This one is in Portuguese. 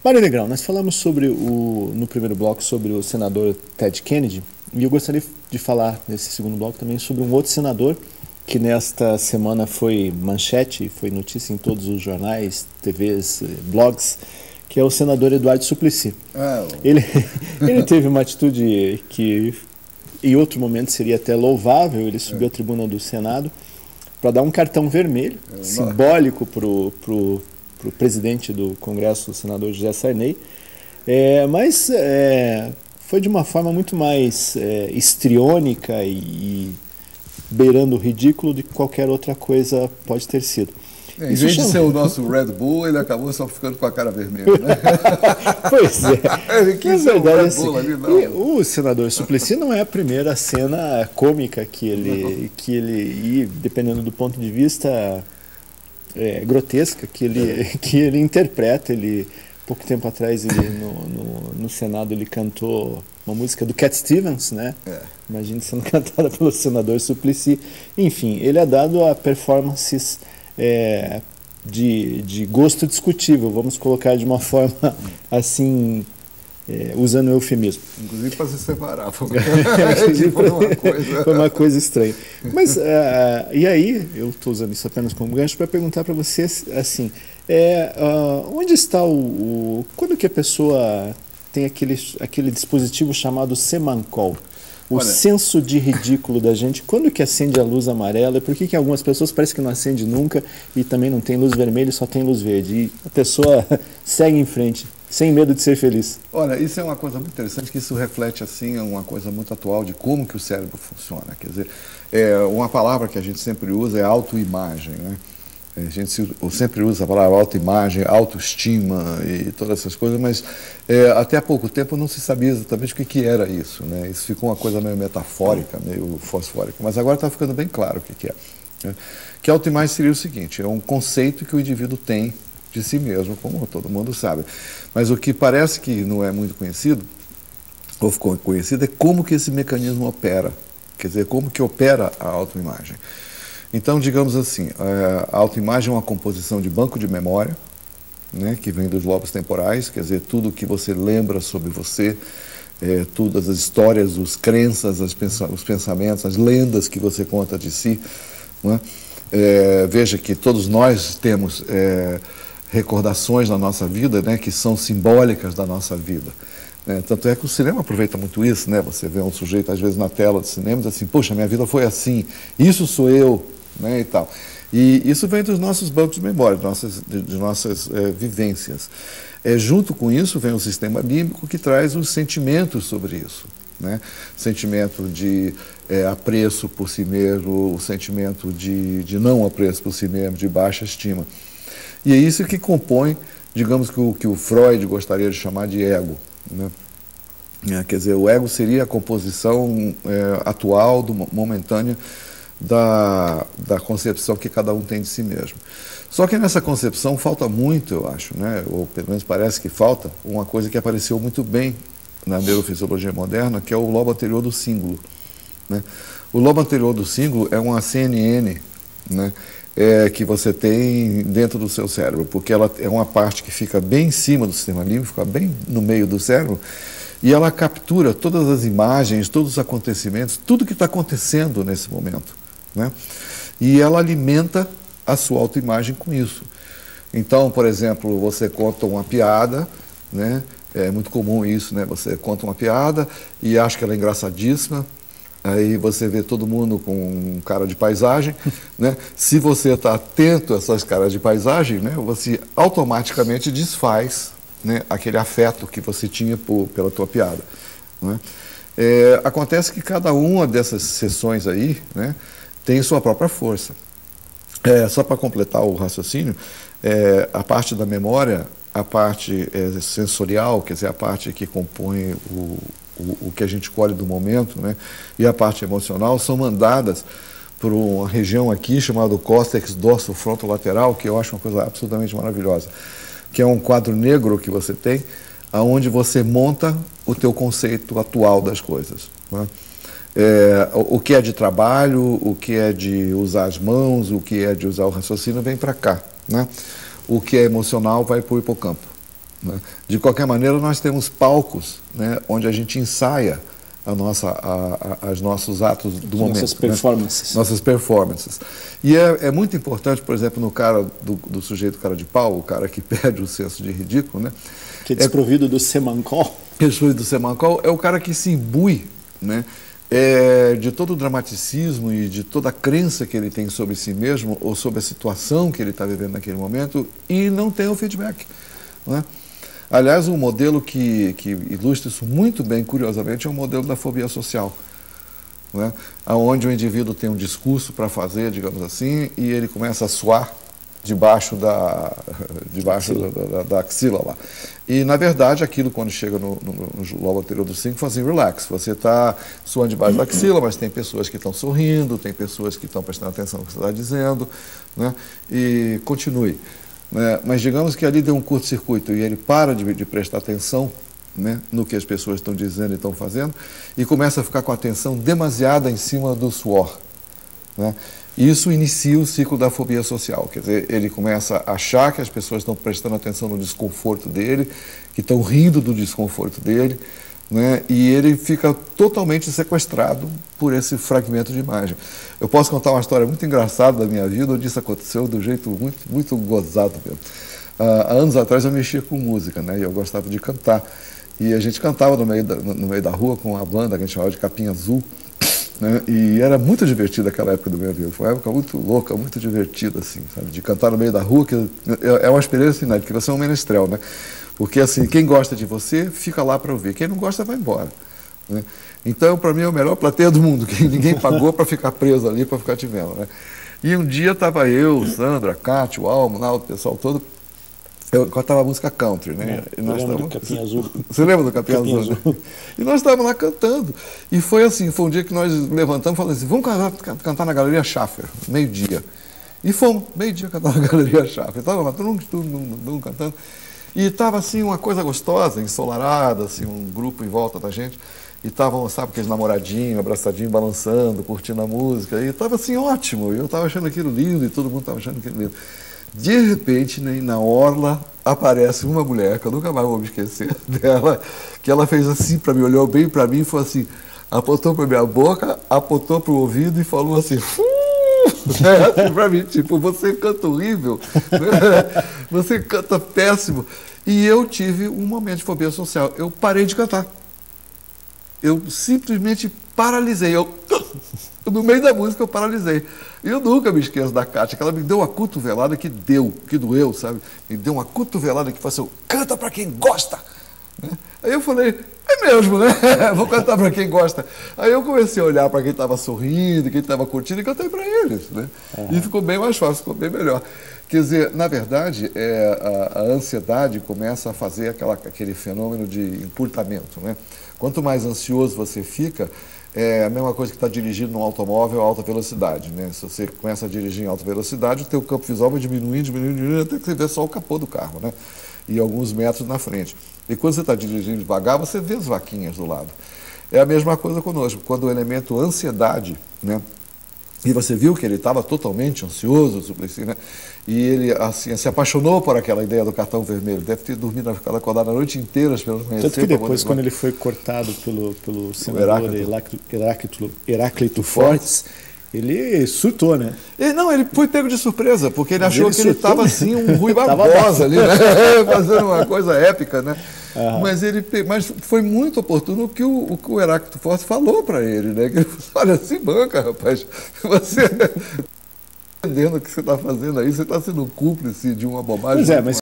Mário Negrão, nós falamos no primeiro bloco sobre o senador Ted Kennedy, e eu gostaria de falar nesse segundo bloco também sobre um outro senador que nesta semana foi manchete, foi notícia em todos os jornais, TVs, blogs, que é o senador Eduardo Suplicy. Ele teve uma atitude que em outro momento seria até louvável. Ele subiu à tribuna do Senado para dar um cartão vermelho, simbólico para o presidente do Congresso, o senador José Sarney, mas foi de uma forma muito mais histriônica e beirando o ridículo de que qualquer outra coisa pode ter sido. Em vez de ser o nosso Red Bull, ele acabou só ficando com a cara vermelha, né? Pois é. Ele quis ser o Red Bull ali, não. E o senador Suplicy não é a primeira cena cômica que ele, dependendo do ponto de vista grotesca, que ele interpreta. Pouco tempo atrás, no Senado, ele cantou uma música do Cat Stevens, né? Imagine sendo cantada pelo senador Suplicy. Enfim, ele é dado a performances de gosto discutível, vamos colocar de uma forma assim, usando o eufemismo. Inclusive para se separar. Foi uma coisa estranha. Mas, e aí, eu estou usando isso apenas como gancho para perguntar para você, assim, onde está quando que a pessoa tem aquele dispositivo chamado Semancol? O senso de ridículo da gente, quando que acende a luz amarela? E por que algumas pessoas parece que não acende nunca e também não tem luz vermelha, só tem luz verde? E a pessoa segue em frente, sem medo de ser feliz. Olha, isso é uma coisa muito interessante, que isso reflete, assim, uma coisa muito atual de como que o cérebro funciona. Quer dizer, uma palavra que a gente sempre usa é autoimagem, né? A gente sempre usa a palavra autoimagem, autoestima e todas essas coisas, mas até há pouco tempo não se sabia exatamente o que era isso, né? Isso ficou uma coisa meio metafórica, meio fosfórica, mas agora está ficando bem claro o que é. Né? Que autoimagem seria o seguinte: é um conceito que o indivíduo tem de si mesmo, como todo mundo sabe. Mas o que parece que não é muito conhecido, ou ficou conhecido, é como que esse mecanismo opera. Quer dizer, como que opera a autoimagem. Então, digamos assim, a autoimagem é uma composição de banco de memória, né, que vem dos lobos temporais, quer dizer, tudo que você lembra sobre você, todas as histórias, as crenças, os pensamentos, as lendas que você conta de si. Não é? Veja que todos nós temos recordações na nossa vida, né, que são simbólicas da nossa vida. Tanto é que o cinema aproveita muito isso, né? Você vê um sujeito, às vezes, na tela do cinema e diz assim: poxa, minha vida foi assim, isso sou eu, né, e tal. E isso vem dos nossos bancos de memória, de nossas vivências. Junto com isso vem o sistema límbico, que traz os sentimentos sobre isso, né? Sentimento de apreço por si mesmo, o sentimento de não apreço por si mesmo, de baixa estima. E é isso que compõe, digamos, que o Freud gostaria de chamar de ego. Né? Quer dizer, o ego seria a composição atual, momentânea, da concepção que cada um tem de si mesmo. Só que nessa concepção falta muito, eu acho, né? Ou pelo menos parece que falta, uma coisa que apareceu muito bem na neurofisiologia moderna, que é o lobo anterior do cíngulo. Né? O lobo anterior do cíngulo é uma CNN, né? Que você tem dentro do seu cérebro, porque ela é uma parte que fica bem em cima do sistema límbico, fica bem no meio do cérebro, e ela captura todas as imagens, todos os acontecimentos, tudo que está acontecendo nesse momento. Né? E ela alimenta a sua autoimagem com isso. Então, por exemplo, você conta uma piada, né? É muito comum isso, né? Você conta uma piada e acha que ela é engraçadíssima. Aí você vê todo mundo com cara de paisagem, né? Se você está atento a essas caras de paisagem, né, você automaticamente desfaz, né, aquele afeto que você tinha pela tua piada. Né? Acontece que cada uma dessas sessões aí, né, tem sua própria força. Só para completar o raciocínio, a parte da memória, a parte sensorial, quer dizer, a parte que compõe o que a gente colhe do momento, né, e a parte emocional são mandadas por uma região aqui chamada córtex dorsofrontolateral, que eu acho uma coisa absolutamente maravilhosa, que é um quadro negro que você tem, aonde você monta o teu conceito atual das coisas. Né? O que é de trabalho, o que é de usar as mãos, o que é de usar o raciocínio vem para cá. Né? O que é emocional vai para o hipocampo. né? De qualquer maneira, nós temos palcos, né, onde a gente ensaia os nossos atos do momento. Nossas performances. Né? Nossas performances. E é muito importante, por exemplo, no cara do sujeito cara de pau, o cara que perde o senso de ridículo, né? Que é desprovido do semancol. Desprovido do semancol é o cara que se imbui, né, de todo o dramaticismo e de toda a crença que ele tem sobre si mesmo ou sobre a situação que ele está vivendo naquele momento e não tem o feedback, né? Aliás, um modelo que ilustra isso muito bem, curiosamente, é o modelo da fobia social, né? Onde o indivíduo tem um discurso para fazer, digamos assim, e ele começa a suar debaixo da axila lá. E, na verdade, aquilo, quando chega no lobo anterior do 5, fala assim, relax, você está suando debaixo da axila, mas tem pessoas que estão sorrindo, tem pessoas que estão prestando atenção no que você está dizendo, né? E continue. Né? Mas digamos que ali deu um curto-circuito e ele para de prestar atenção, né, no que as pessoas estão dizendo e estão fazendo e começa a ficar com a atenção demasiada em cima do suor, né? Isso inicia o ciclo da fobia social, quer dizer, ele começa a achar que as pessoas estão prestando atenção no desconforto dele, que estão rindo do desconforto dele, né? E ele fica totalmente sequestrado por esse fragmento de imagem. Eu posso contar uma história muito engraçada da minha vida, onde isso aconteceu de um jeito muito, muito gozado mesmo. Há anos atrás eu mexia com música, né? E eu gostava de cantar. E a gente cantava no meio da rua com uma banda que a gente chamava de Capinha Azul, né? E era muito divertido aquela época do meu vida. Foi uma época muito louca, muito divertida, assim, sabe? De cantar no meio da rua, que é uma experiência inédita, que você é um menestrel, né? Porque, assim, quem gosta de você, fica lá para ouvir. Quem não gosta, vai embora, né? Então, para mim, é a melhor plateia do mundo, que ninguém pagou para ficar preso ali, para ficar te vendo, né? E um dia estava eu, Sandra, Cátia, o Almo, lá, o pessoal todo. Eu cantava a música country, né? E nós lembro do Capinha Azul. Você lembra do Capinha Azul? Né? E nós estávamos lá cantando. E foi assim, foi um dia que nós levantamos e falamos assim, vamos cantar na Galeria Schaffer, meio-dia. E fomos, meio-dia, cantar na Galeria Schaffer. Estava lá, todo mundo cantando. E estava assim, uma coisa gostosa, ensolarada, assim, um grupo em volta da gente. E estavam, sabe, aqueles namoradinhos, abraçadinhos, balançando, curtindo a música. E estava assim, ótimo. E eu estava achando aquilo lindo e todo mundo estava achando aquilo lindo. De repente, né, na orla, aparece uma mulher, que eu nunca mais vou me esquecer dela, que ela fez assim para mim, olhou bem para mim e falou assim, apontou para minha boca, apontou para o ouvido e falou assim, assim para mim, tipo, você canta horrível, você canta péssimo. E eu tive um momento de fobia social, eu parei de cantar. Eu simplesmente paralisei, no meio da música eu paralisei. E eu nunca me esqueço da Cátia, que ela me deu uma cotovelada que doeu, sabe? Me deu uma cotovelada que falou assim, canta para quem gosta. Né? Aí eu falei, é mesmo, né? Vou cantar para quem gosta. Aí eu comecei a olhar para quem estava sorrindo, quem estava curtindo e cantei para eles, né? E ficou bem mais fácil, ficou bem melhor. Quer dizer, na verdade, a ansiedade começa a fazer aquele fenômeno de encurtamento, né? Quanto mais ansioso você fica, é a mesma coisa que está dirigindo num automóvel a alta velocidade, né? Se você começa a dirigir em alta velocidade, o teu campo visual vai diminuindo, até que você vê só o capô do carro, né? E alguns metros na frente. E quando você está dirigindo devagar, você vê as vaquinhas do lado. É a mesma coisa conosco. Quando o elemento ansiedade, né? E você viu que ele estava totalmente ansioso, Suplicy, né? E ele assim, se apaixonou por aquela ideia do cartão vermelho. Deve ter dormido, ficado acordado a noite inteira esperando conhecer. Tanto que depois, quando ele foi cortado pelo senador Heráclito Fortes, ele surtou, né? Ele foi pego de surpresa, porque ele achou que ele estava assim, um Rui Barbosa ali, né? Fazendo uma coisa épica, né? Mas foi muito oportuno que o Heráclito Fortes falou para ele, né? Que ele falou, olha, se banca, rapaz, você entendendo o que você está fazendo aí, você está sendo cúmplice de uma bobagem. Pois é, mas